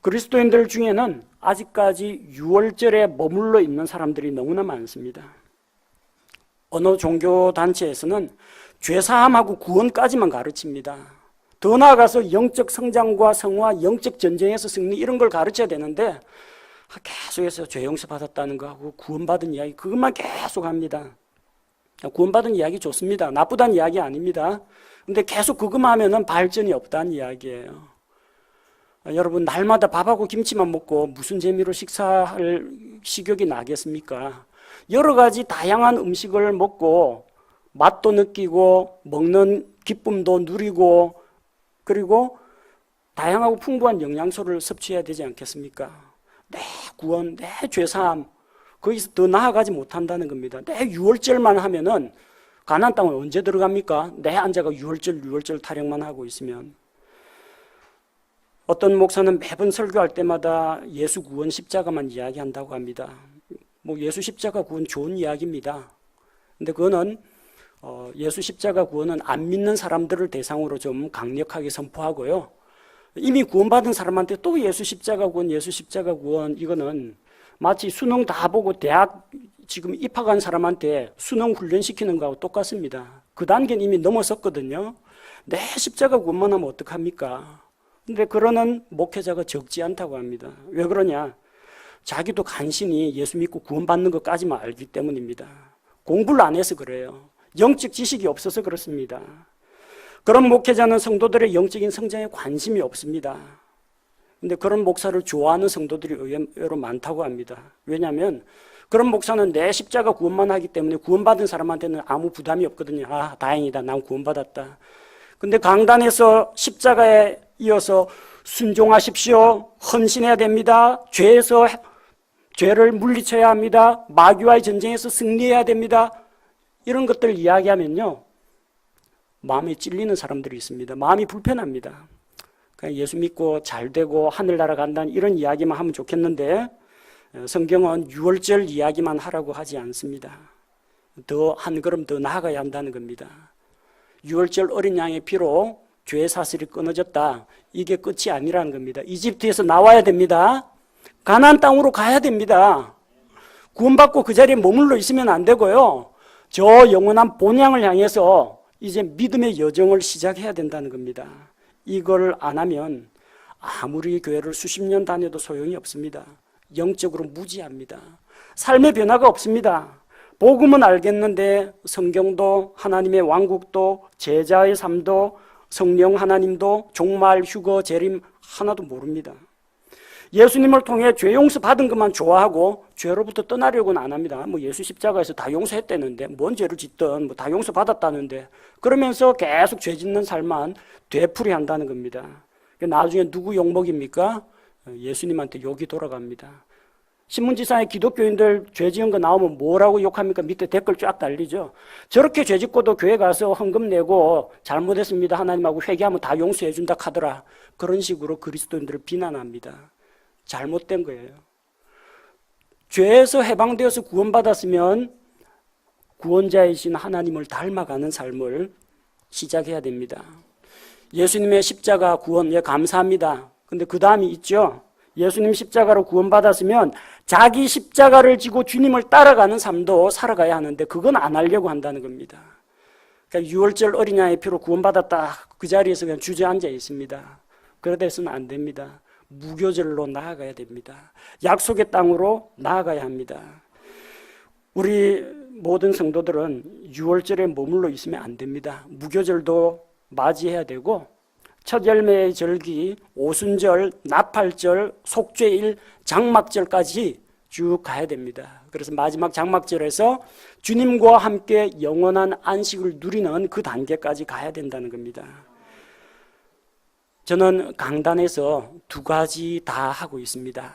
그리스도인들 중에는 아직까지 유월절에 머물러 있는 사람들이 너무나 많습니다. 어느 종교단체에서는 죄사함하고 구원까지만 가르칩니다. 더 나아가서 영적 성장과 성화, 영적 전쟁에서 승리 이런 걸 가르쳐야 되는데 계속해서 죄 용서 받았다는 거하고 구원받은 이야기 그것만 계속 합니다. 구원받은 이야기 좋습니다. 나쁘다는 이야기 아닙니다. 근데 계속 그것만 하면은 발전이 없다는 이야기예요. 여러분 날마다 밥하고 김치만 먹고 무슨 재미로 식사할 식욕이 나겠습니까? 여러 가지 다양한 음식을 먹고 맛도 느끼고 먹는 기쁨도 누리고 그리고 다양하고 풍부한 영양소를 섭취해야 되지 않겠습니까? 내 구원, 내 죄사함, 거기서 더 나아가지 못한다는 겁니다. 내 유월절만 하면은 가나안 땅은 언제 들어갑니까? 내 앉아가 유월절 타령만 하고 있으면. 어떤 목사는 매번 설교할 때마다 예수 구원 십자가만 이야기한다고 합니다. 뭐 예수 십자가 구원 좋은 이야기입니다. 근데 그거는 예수 십자가 구원은 안 믿는 사람들을 대상으로 좀 강력하게 선포하고요. 이미 구원받은 사람한테 또 예수 십자가 구원, 이거는 마치 수능 다 보고 대학 지금 입학한 사람한테 수능 훈련시키는 거하고 똑같습니다. 그 단계는 이미 넘어섰거든요. 내 십자가 구원만 하면 어떡합니까? 근데 그러는 목회자가 적지 않다고 합니다. 왜 그러냐? 자기도 간신히 예수 믿고 구원받는 것까지만 알기 때문입니다. 공부를 안 해서 그래요. 영적 지식이 없어서 그렇습니다. 그런 목회자는 성도들의 영적인 성장에 관심이 없습니다. 근데 그런 목사를 좋아하는 성도들이 의외로 많다고 합니다. 왜냐하면 그런 목사는 내 십자가 구원만 하기 때문에 구원받은 사람한테는 아무 부담이 없거든요. 아, 다행이다. 난 구원받았다. 근데 강단에서 십자가에 이어서 순종하십시오. 헌신해야 됩니다. 죄를 물리쳐야 합니다. 마귀와의 전쟁에서 승리해야 됩니다. 이런 것들 이야기하면요, 마음에 찔리는 사람들이 있습니다. 마음이 불편합니다. 그냥 예수 믿고 잘 되고 하늘나라 간다는 이런 이야기만 하면 좋겠는데 성경은 유월절 이야기만 하라고 하지 않습니다. 더 한 걸음 더 나아가야 한다는 겁니다. 유월절 어린 양의 피로 죄의 사슬이 끊어졌다. 이게 끝이 아니라는 겁니다. 이집트에서 나와야 됩니다. 가나안 땅으로 가야 됩니다. 구원받고 그 자리에 머물러 있으면 안 되고요. 저 영원한 본향을 향해서 이제 믿음의 여정을 시작해야 된다는 겁니다. 이걸 안 하면 아무리 교회를 수십 년 다녀도 소용이 없습니다. 영적으로 무지합니다. 삶의 변화가 없습니다. 복음은 알겠는데 성경도 하나님의 왕국도 제자의 삶도 성령 하나님도 종말, 휴거, 재림 하나도 모릅니다. 예수님을 통해 죄 용서 받은 것만 좋아하고 죄로부터 떠나려고는 안 합니다. 뭐 예수 십자가에서 다 용서했다는데 뭔 죄를 짓든 뭐 다 용서 받았다는데 그러면서 계속 죄 짓는 삶만 되풀이한다는 겁니다. 나중에 누구 욕먹입니까? 예수님한테 욕이 돌아갑니다. 신문지상에 기독교인들 죄 지은 거 나오면 뭐라고 욕합니까? 밑에 댓글 쫙 달리죠. 저렇게 죄 짓고도 교회 가서 헌금 내고 잘못했습니다 하나님하고 회개하면 다 용서해 준다 하더라. 그런 식으로 그리스도인들을 비난합니다. 잘못된 거예요. 죄에서 해방되어서 구원받았으면 구원자이신 하나님을 닮아가는 삶을 시작해야 됩니다. 예수님의 십자가 구원에 감사합니다. 근데 그 다음이 있죠. 예수님 십자가로 구원받았으면 자기 십자가를 지고 주님을 따라가는 삶도 살아가야 하는데 그건 안 하려고 한다는 겁니다. 그러니까 유월절 어린 양의 피로 구원받았다. 그 자리에서 그냥 주저앉아 있습니다. 그러대서는 안 됩니다. 무교절로 나아가야 됩니다. 약속의 땅으로 나아가야 합니다. 우리 모든 성도들은 유월절에 머물러 있으면 안 됩니다. 무교절도 맞이해야 되고 첫 열매의 절기, 오순절, 나팔절, 속죄일, 장막절까지 쭉 가야 됩니다. 그래서 마지막 장막절에서 주님과 함께 영원한 안식을 누리는 그 단계까지 가야 된다는 겁니다. 저는 강단에서 두 가지 다 하고 있습니다.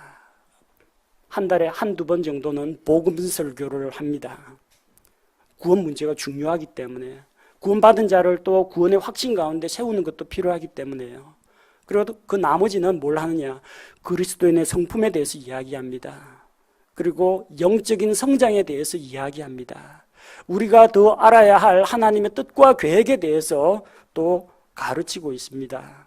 한 달에 한두 번 정도는 복음 설교를 합니다. 구원 문제가 중요하기 때문에 구원받은 자를 또 구원의 확신 가운데 세우는 것도 필요하기 때문에요. 그리고 그 나머지는 뭘 하느냐? 그리스도인의 성품에 대해서 이야기합니다. 그리고 영적인 성장에 대해서 이야기합니다. 우리가 더 알아야 할 하나님의 뜻과 계획에 대해서 또 가르치고 있습니다.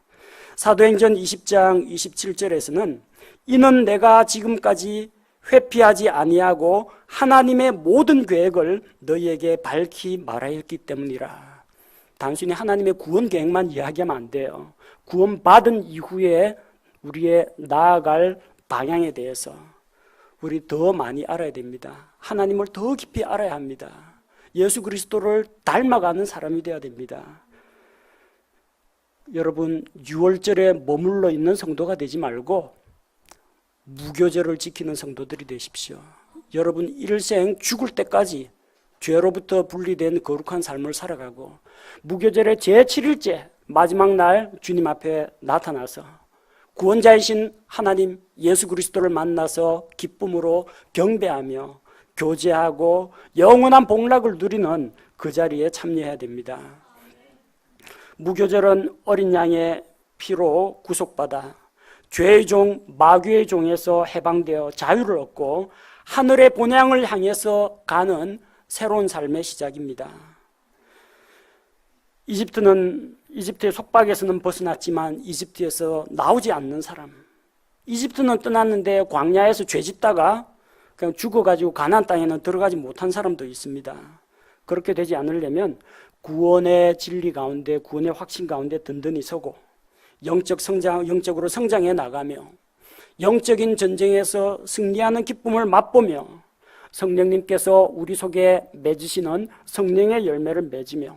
사도행전 20장 27절에서는 이는 내가 지금까지 회피하지 아니하고 하나님의 모든 계획을 너희에게 밝히 말하였기 때문이라. 단순히 하나님의 구원 계획만 이야기하면 안 돼요. 구원받은 이후에 우리의 나아갈 방향에 대해서 우리 더 많이 알아야 됩니다. 하나님을 더 깊이 알아야 합니다. 예수 그리스도를 닮아가는 사람이 되어야 됩니다. 여러분, 유월절에 머물러 있는 성도가 되지 말고 무교절을 지키는 성도들이 되십시오. 여러분 일생 죽을 때까지 죄로부터 분리된 거룩한 삶을 살아가고 무교절의 제7일째 마지막 날 주님 앞에 나타나서 구원자이신 하나님, 예수 그리스도를 만나서 기쁨으로 경배하며 교제하고 영원한 복락을 누리는 그 자리에 참여해야 됩니다. 무교절은 어린 양의 피로 구속받아 죄의 종, 마귀의 종에서 해방되어 자유를 얻고 하늘의 본향을 향해서 가는 새로운 삶의 시작입니다. 이집트의 속박에서는 벗어났지만 이집트에서 나오지 않는 사람, 이집트는 떠났는데 광야에서 죄 짓다가 그냥 죽어가지고 가나안 땅에는 들어가지 못한 사람도 있습니다. 그렇게 되지 않으려면 구원의 진리 가운데, 구원의 확신 가운데 든든히 서고 영적으로 성장해 나가며 영적인 전쟁에서 승리하는 기쁨을 맛보며 성령님께서 우리 속에 맺으시는 성령의 열매를 맺으며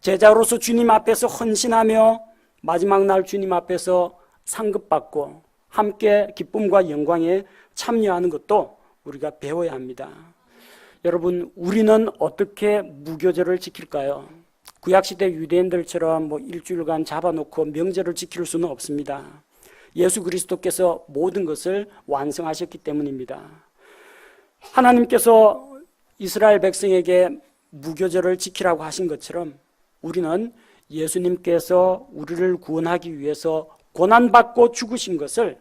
제자로서 주님 앞에서 헌신하며 마지막 날 주님 앞에서 상급받고 함께 기쁨과 영광에 참여하는 것도 우리가 배워야 합니다. 여러분, 우리는 어떻게 무교절을 지킬까요? 구약시대 유대인들처럼 일주일간 잡아놓고 명절을 지킬 수는 없습니다. 예수 그리스도께서 모든 것을 완성하셨기 때문입니다. 하나님께서 이스라엘 백성에게 무교절을 지키라고 하신 것처럼 우리는 예수님께서 우리를 구원하기 위해서 고난받고 죽으신 것을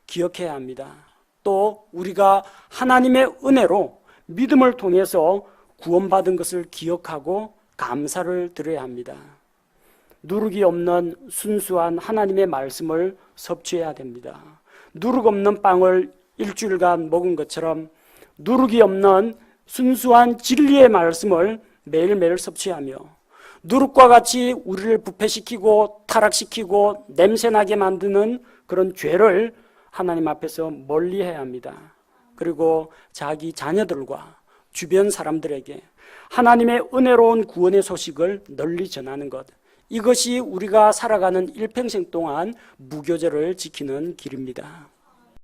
기억해야 합니다. 또 우리가 하나님의 은혜로 믿음을 통해서 구원받은 것을 기억하고 감사를 드려야 합니다. 누룩이 없는 순수한 하나님의 말씀을 섭취해야 됩니다. 누룩 없는 빵을 일주일간 먹은 것처럼 누룩이 없는 순수한 진리의 말씀을 매일매일 섭취하며 누룩과 같이 우리를 부패시키고 타락시키고 냄새나게 만드는 그런 죄를 하나님 앞에서 멀리해야 합니다. 그리고 자기 자녀들과 주변 사람들에게 하나님의 은혜로운 구원의 소식을 널리 전하는 것, 이것이 우리가 살아가는 일평생 동안 무교절을 지키는 길입니다.